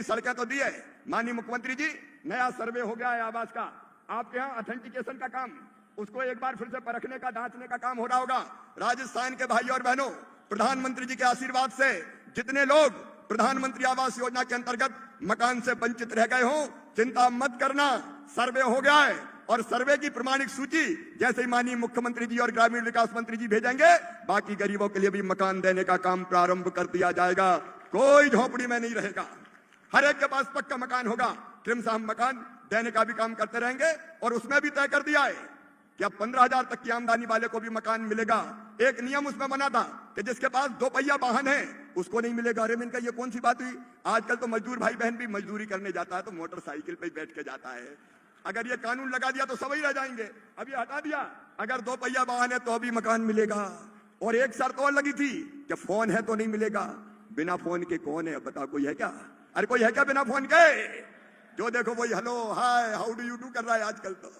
सड़कें तो दी है। माननीय मुख्यमंत्री जी, नया सर्वे हो गया है आवास का, आपके यहाँ ऑथेंटिकेशन का काम, उसको एक बार फिर से परखने का, जांचने का काम हो रहा होगा। राजस्थान के भाई और बहनों, प्रधानमंत्री जी के आशीर्वाद से जितने लोग प्रधानमंत्री आवास योजना के अंतर्गत मकान से वंचित रह गए हो, चिंता मत करना, सर्वे हो गया है और सर्वे की प्रमाणिक सूची जैसे ही माननीय मुख्यमंत्री जी और ग्रामीण विकास मंत्री जी भेजेंगे, बाकी गरीबों के लिए भी मकान देने का काम प्रारंभ कर दिया जाएगा। कोई झोपड़ी में नहीं रहेगा, हर एक के पास पक्का मकान होगा। क्रमशः हम मकान देने का भी काम करते रहेंगे और उसमें भी तय कर दिया है कि अब 15,000 तक की आमदनी वाले को भी मकान मिलेगा। एक नियम उसमें बना था कि जिसके पास 2 पहिया वाहन है उसको नहीं मिलेगा। अरे मैंने कहा ये कौन सी बात हुई? आजकल तो मजदूर भाई बहन भी मजदूरी करने जाता है तो मोटरसाइकिल पे बैठ के जाता है। अगर ये कानून लगा दिया तो सब ही रह जाएंगे। अब ये हटा दिया, अगर 2 पहिया वाहन है तो अभी मकान मिलेगा। और एक शर्त और लगी थी कि फोन है तो नहीं मिलेगा। बिना फोन के कौन है बता, कोई है क्या? अरे कोई है क्या बिना फोन के? जो देखो वही hello hi how do you do कर रहा है आजकल तो।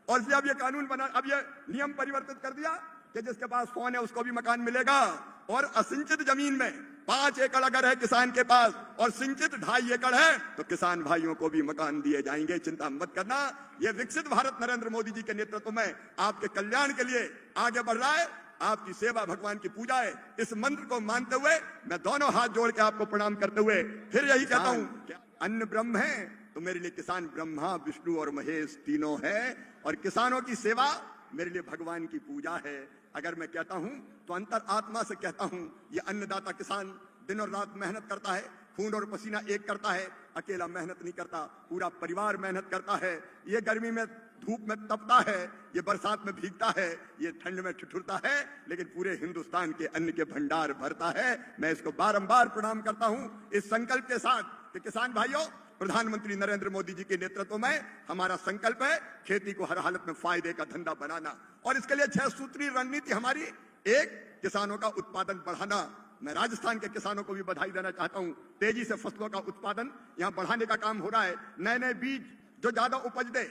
और इसलिए अब ये कानून बना, अब ये नियम परिवर्तित कर दिया कि जिसके पास फोन है उसको भी मकान मिलेगा। और असिंचित जमीन में 5 एकड़ अगर है किसान के पास और सिंचित 2.5 एकड़ है तो किसान भाइयों को भी मकान दिए जाएंगे। चिंता मत करना, ये विकसित भारत नरेंद्र मोदी जी के नेतृत्व में आपके कल्याण के लिए आगे बढ़ रहा है। आपकी सेवा भगवान की पूजा है। इस मंत्र को मानते हुए मैं दोनों हाथ जोड़ के आपको प्रणाम करते हुए फिर यही कहता हूं, अन्न ब्रह्म है तो मेरे लिए किसान ब्रह्मा विष्णु और महेश तीनों है, और किसानों की सेवा मेरे लिए भगवान की पूजा है। अगर मैं कहता हूं तो अंतर आत्मा से कहता हूं, ये अन्नदाता किसान दिन और रात मेहनत करता है, खून और पसीना एक करता है, अकेला मेहनत नहीं करता, पूरा परिवार मेहनत करता है। ये गर्मी में धूप में तपता है, ये बरसात में भीगता है, ये ठंड में ठिठुरता है, लेकिन पूरे हिंदुस्तान के अन्न के भंडार भरता है। मैं इसको बारंबार प्रणाम करता हूं इस संकल्प के साथ कि किसान भाइयों, प्रधानमंत्री नरेंद्र मोदी जी के नेतृत्व में हमारा संकल्प है खेती को हर हालत में फायदे का धंधा बनाना, और इसके लिए 6 सूत्री रणनीति हमारी। एक, किसानों का उत्पादन बढ़ाना। मैं राजस्थान के किसानों को भी बधाई देना चाहता हूं, तेजी से फसलों का उत्पादन यहां बढ़ाने का काम हो रहा है। नए नए बीज जो ज्यादा उपज दे,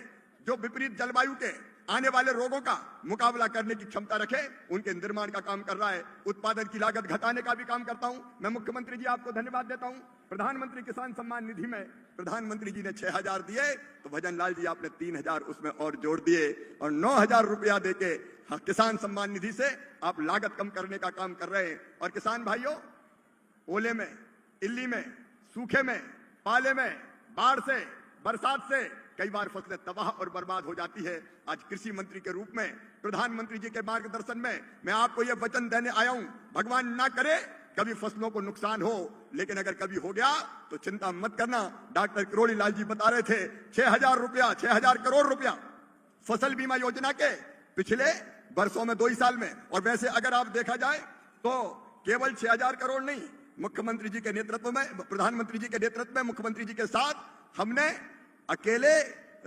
जो विपरीत जलवायु के आने वाले रोगों का मुकाबला करने की क्षमता रखे, उनके निर्माण का काम कर रहा है। उत्पादन की लागत घटाने का भी काम करता हूं। मैं मुख्यमंत्री जी आपको धन्यवाद देता हूं। प्रधानमंत्री किसान सम्मान निधि में प्रधानमंत्री जी ने 6,000 दिए तो भजन लाल जी आपने 3,000 उसमें और जोड़ दिए, और 9,000 रुपया देके किसान सम्मान निधि से आप लागत कम करने का काम कर रहे हैं। और किसान भाइयों, ओले में, इल्ली में, सूखे में, पाले में, बाढ़ से, बरसात से कई बार फसलें तबाह और बर्बाद हो जाती है। आज कृषि मंत्री के रूप में प्रधानमंत्री जी के मार्गदर्शन में मैं आपको यह वचन देने आया हूं, भगवान ना करे कभी फसलों को नुकसान हो, लेकिन अगर कभी हो गया तो चिंता मत करना। डॉक्टर किरोड़ी लाल जी बता रहे थे 6,000 रुपया, 6,000 करोड़ रुपया फसल बीमा योजना के पिछले वर्षों में 2 ही साल में। और वैसे अगर आप देखा जाए तो केवल 6,000 करोड़ नहीं, मुख्यमंत्री जी के नेतृत्व में, प्रधानमंत्री जी के नेतृत्व में, मुख्यमंत्री जी के साथ हमने अकेले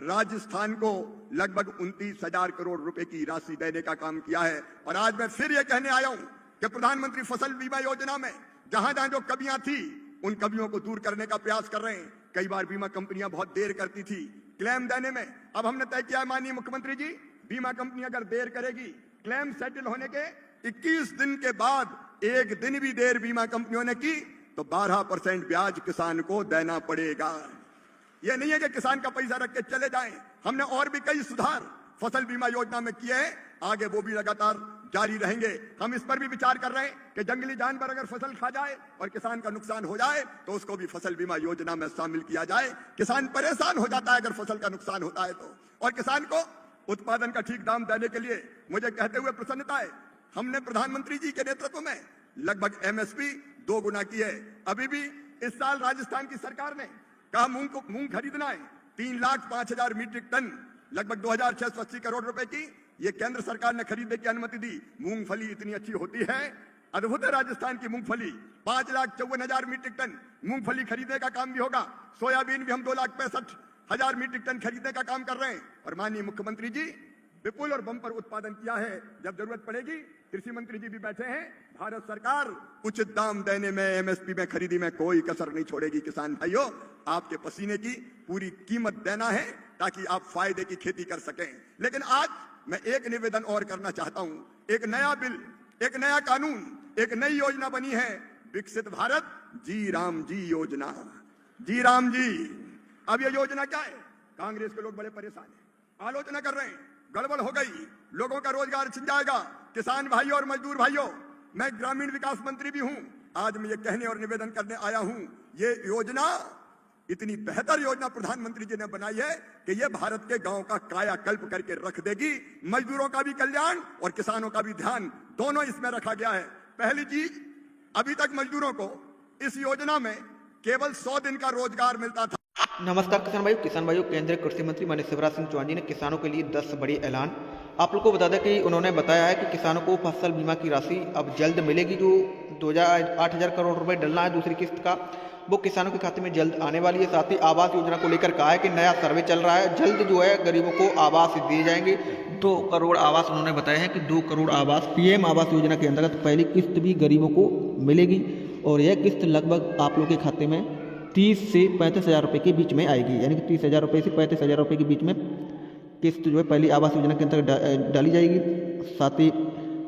राजस्थान को लगभग 29,000 करोड़ रुपए की राशि देने का काम किया है। और आज मैं फिर यह कहने आया हूं कि प्रधानमंत्री फसल बीमा योजना में जहां जहां जो कमियां थी उन कमियों को दूर करने का प्रयास कर रहे हैं। कई बार बीमा कंपनियां बहुत देर करती थी क्लेम देने में। अब हमने तय किया है माननीय मुख्यमंत्री जी, बीमा कंपनी अगर देर करेगी क्लेम सेटल होने के 21 दिन के बाद, 1 दिन भी देर बीमा कंपनियों ने की तो 12% ब्याज किसान को देना पड़ेगा। यह नहीं है कि किसान का पैसा रख के चले जाएं। हमने और भी कई सुधार फसल बीमा योजना में किए हैं, आगे वो भी लगातार जारी रहेंगे। हम इस पर भी विचार कर रहे हैं कि जंगली जानवर अगर फसल खा जाए और किसान का नुकसान हो जाए तो उसको भी फसल बीमा योजना में शामिल किया जाए। किसान परेशान हो जाता है अगर फसल का नुकसान होता है तो, और किसान को उत्पादन का ठीक दाम देने के लिए मुझे कहते हुए प्रसन्नता है, हमने प्रधानमंत्री जी के नेतृत्व में लगभग MSP 2 गुना की है। अभी भी इस साल राजस्थान की सरकार ने कहा मूंग खरीदना है 3,05,000 मीट्रिक टन, लगभग 2,680 करोड़ रुपए की ये केंद्र सरकार ने खरीदने की अनुमति दी। मूंगफली इतनी अच्छी होती है, अद्भुत है राजस्थान की मूंगफली। 5,54,000 मीट्रिक टन मूंगफली खरीदने का काम भी होगा। सोयाबीन भी हम 2,65,000 मीट्रिक टन खरीदने का काम कर रहे हैं। और माननीय मुख्यमंत्री जी विपुल और बम्पर उत्पादन किया है। जब जरूरत पड़ेगी कृषि मंत्री जी भी बैठे हैं, भारत सरकार उचित दाम देने में, MSP में, खरीदी में कोई कसर नहीं छोड़ेगी। किसान भाइयों, आपके पसीने की पूरी कीमत देना है ताकि आप फायदे की खेती कर सकें। लेकिन आज मैं एक निवेदन और करना चाहता हूं। एक नया बिल, एक नया कानून, एक नई योजना बनी है, विकसित भारत जी राम जी योजना। जी राम जी। अब ये योजना क्या है? कांग्रेस के लोग बड़े परेशान हैं, आलोचना कर रहे हैं, गड़बड़ हो गई, लोगों का रोजगार छिन जाएगा। किसान भाइयों और मजदूर भाइयों, मैं ग्रामीण विकास मंत्री भी हूं, आज मैं ये कहने और निवेदन करने आया हूं, ये योजना इतनी बेहतर योजना प्रधानमंत्री जी ने बनाई है कि ये भारत के गांव का कायाकल्प करके रख देगी। मजदूरों का भी कल्याण और किसानों का भी ध्यान दोनों इसमें रखा गया है। पहली चीज, अभी तक मजदूरों को इस योजना में केवल 100 दिन का रोजगार मिलता था। नमस्कार किसान भाइयों, केंद्रीय कृषि मंत्री माननीय शिवराज सिंह चौहान जी ने किसानों के लिए 10 बड़ी ऐलान। आप लोग को बता दें कि उन्होंने बताया है कि किसानों को फसल बीमा की राशि अब जल्द मिलेगी। जो 8,000 करोड़ रुपए डलना है दूसरी किस्त का, वो किसानों के खाते में जल्द आने वाली है। साथ ही आवास योजना को लेकर कहा है कि नया सर्वे चल रहा है, जल्द जो है गरीबों को आवास दिए जाएंगे। 2 करोड़ आवास उन्होंने बताया है कि 2 करोड़ आवास पीएम आवास योजना के अंतर्गत पहली किस्त भी गरीबों को मिलेगी और यह किस्त लगभग आप लोग के खाते में 30 से 35,000 रुपये के बीच में आएगी। यानी कि 30,000 रुपये से 35,000 रुपये के बीच में किस्त जो है पहली आवास योजना के अंतर्गत डाली जाएगी। साथ ही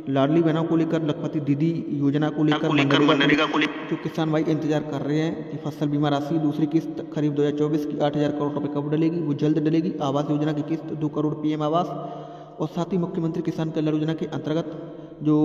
लाडली बहनों को लेकर, लखपति दीदी योजना को लेकर मनरेगा को जो किसान भाई इंतजार कर रहे हैं कि फसल बीमा राशि दूसरी किस्त खरीफ 2024 की 8,000 करोड़ रुपये कब डलेगी, वो जल्द डलेगी। आवास योजना की किस्त 2 करोड़ पीएम आवास और साथ ही मुख्यमंत्री किसान कल्याण योजना के अंतर्गत जो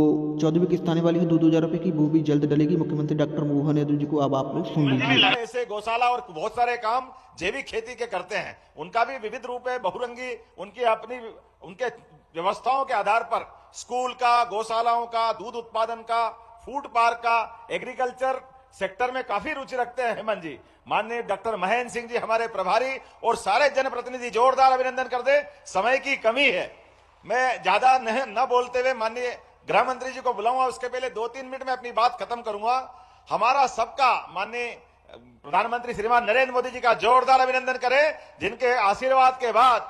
14वीं किस्त आने वाली है 2,000 रुपये की, वो भी जल्द डलेगी। मुख्यमंत्री डॉक्टर मोहन यादव जी को अब आप लोग सुन लीजिए। ऐसे गौशाला और बहुत सारे काम जैविक खेती के करते हैं, उनका भी विविध रूप है, बहुरंगी उनकी अपनी उनके व्यवस्थाओं के आधार पर स्कूल का, गौशालाओं का, दूध उत्पादन का, फूड पार्क का, एग्रीकल्चर सेक्टर में काफी रुचि रखते हैं। हेमंत जी, माननीय डॉक्टर महेंद्र सिंह जी हमारे प्रभारी और सारे जनप्रतिनिधि जोरदार अभिनंदन कर दे। समय की कमी है, मैं ज्यादा न बोलते हुए माननीय गृह मंत्री जी को बुलाऊंगा। उसके पहले 2-3 मिनट में अपनी बात खत्म करूंगा। हमारा सबका माननीय प्रधानमंत्री श्रीमान नरेंद्र मोदी जी का जोरदार अभिनंदन करें, जिनके आशीर्वाद के बाद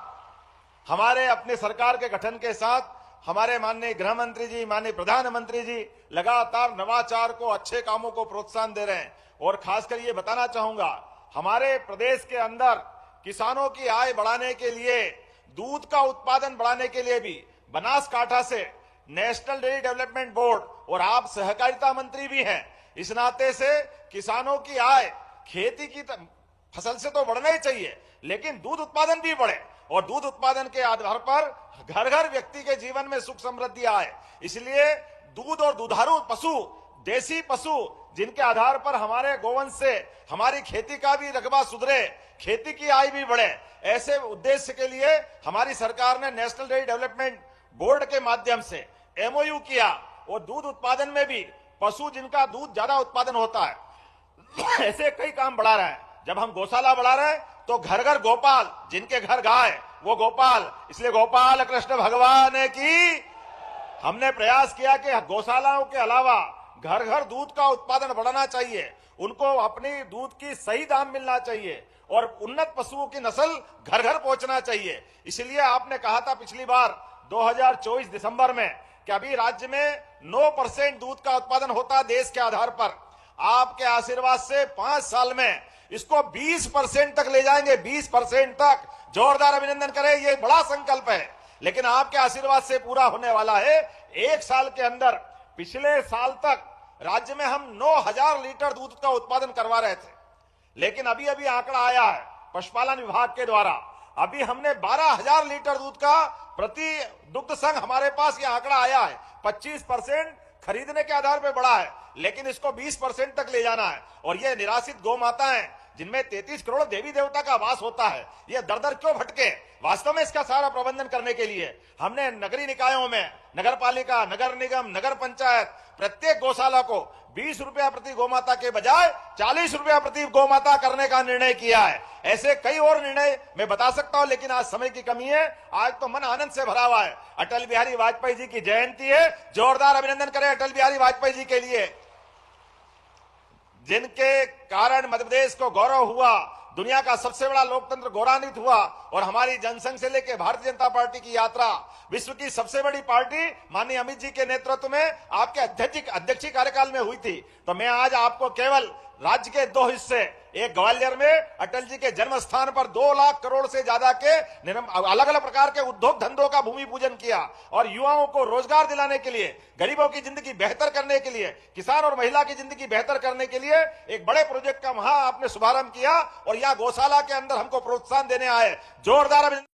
हमारे अपने सरकार के गठन के साथ हमारे माननीय गृह मंत्री जी, माननीय प्रधानमंत्री जी लगातार नवाचार को, अच्छे कामों को प्रोत्साहन दे रहे हैं। और खासकर ये बताना चाहूंगा, हमारे प्रदेश के अंदर किसानों की आय बढ़ाने के लिए, दूध का उत्पादन बढ़ाने के लिए भी बनासकांठा से नेशनल डेयरी डेवलपमेंट बोर्ड, और आप सहकारिता मंत्री भी हैं, इस नाते से किसानों की आय खेती की फसल से तो बढ़ना ही चाहिए, लेकिन दूध उत्पादन भी बढ़े और दूध उत्पादन के आधार पर घर घर व्यक्ति के जीवन में सुख समृद्धि आए। इसलिए दूध और दुधारू पशु, देसी पशु, जिनके आधार पर हमारे गोवंश से हमारी खेती का भी रकबा सुधरे, खेती की आय भी बढ़े, ऐसे उद्देश्य के लिए हमारी सरकार ने नेशनल डेयरी डेवलपमेंट बोर्ड के माध्यम से एमओयू किया और दूध उत्पादन में भी पशु जिनका दूध ज्यादा उत्पादन होता है, ऐसे कई काम बढ़ा रहे हैं। जब हम गौशाला बढ़ा रहे हैं तो घर घर गोपाल, जिनके घर गाय वो गोपाल, इसलिए गोपाल कृष्ण भगवान की हमने प्रयास किया कि गौशालाओं के अलावा घर घर दूध का उत्पादन बढ़ाना चाहिए, उनको अपनी दूध की सही दाम मिलना चाहिए और उन्नत पशुओं की नस्ल घर घर पहुंचना चाहिए। इसलिए आपने कहा था पिछली बार 2024 दिसंबर में कि अभी राज्य में 9% दूध का उत्पादन होता है देश के आधार पर। आपके आशीर्वाद से 5 साल में इसको 20% तक ले जाएंगे, 20% तक। जोरदार अभिनंदन करें, ये बड़ा संकल्प है, लेकिन आपके आशीर्वाद से पूरा होने वाला है। 1 साल के अंदर, पिछले साल तक राज्य में हम 9,000 लीटर दूध का उत्पादन करवा रहे थे, लेकिन अभी अभी आंकड़ा आया है पशुपालन विभाग के द्वारा, अभी हमने 12,000 लीटर दूध का प्रति दुग्ध संघ हमारे पास ये आंकड़ा आया है। 25% खरीदने के आधार पर बढ़ा है, लेकिन इसको 20% तक ले जाना है। और ये निराश्रित गौ माताएं जिनमें 33 करोड़ देवी देवता का वास होता है, ये दर दर क्यों भटके? वास्तव में इसका सारा प्रबंधन करने के लिए हमने नगरीय निकायों में, नगर पालिका, नगर निगम, नगर पंचायत, प्रत्येक गौशाला को 20 रुपया प्रति गौमाता के बजाय 40 रुपया प्रति गौमाता करने का निर्णय किया है। ऐसे कई और निर्णय मैं बता सकता हूं, लेकिन आज समय की कमी है। आज तो मन आनंद से भरा हुआ है। अटल बिहारी वाजपेयी जी की जयंती है, जोरदार अभिनंदन करें अटल बिहारी वाजपेयी जी के लिए, जिनके कारण मध्य प्रदेश को गौरव हुआ, दुनिया का सबसे बड़ा लोकतंत्र गौरवान्वित हुआ और हमारी जनसंघ से लेकर भारतीय जनता पार्टी की यात्रा विश्व की सबसे बड़ी पार्टी माननीय अमित जी के नेतृत्व में आपके अध्यक्षीय कार्यकाल में हुई थी। तो मैं आज आपको केवल राज्य के दो हिस्से, एक ग्वालियर में अटल जी के जन्म स्थान पर 2 लाख करोड़ से ज्यादा के अलग अलग प्रकार के उद्योग धंधों का भूमि पूजन किया और युवाओं को रोजगार दिलाने के लिए, गरीबों की जिंदगी बेहतर करने के लिए, किसान और महिला की जिंदगी बेहतर करने के लिए एक बड़े प्रोजेक्ट का वहां आपने शुभारंभ किया और यहां गौशाला के अंदर हमको प्रोत्साहन देने आए। जोरदार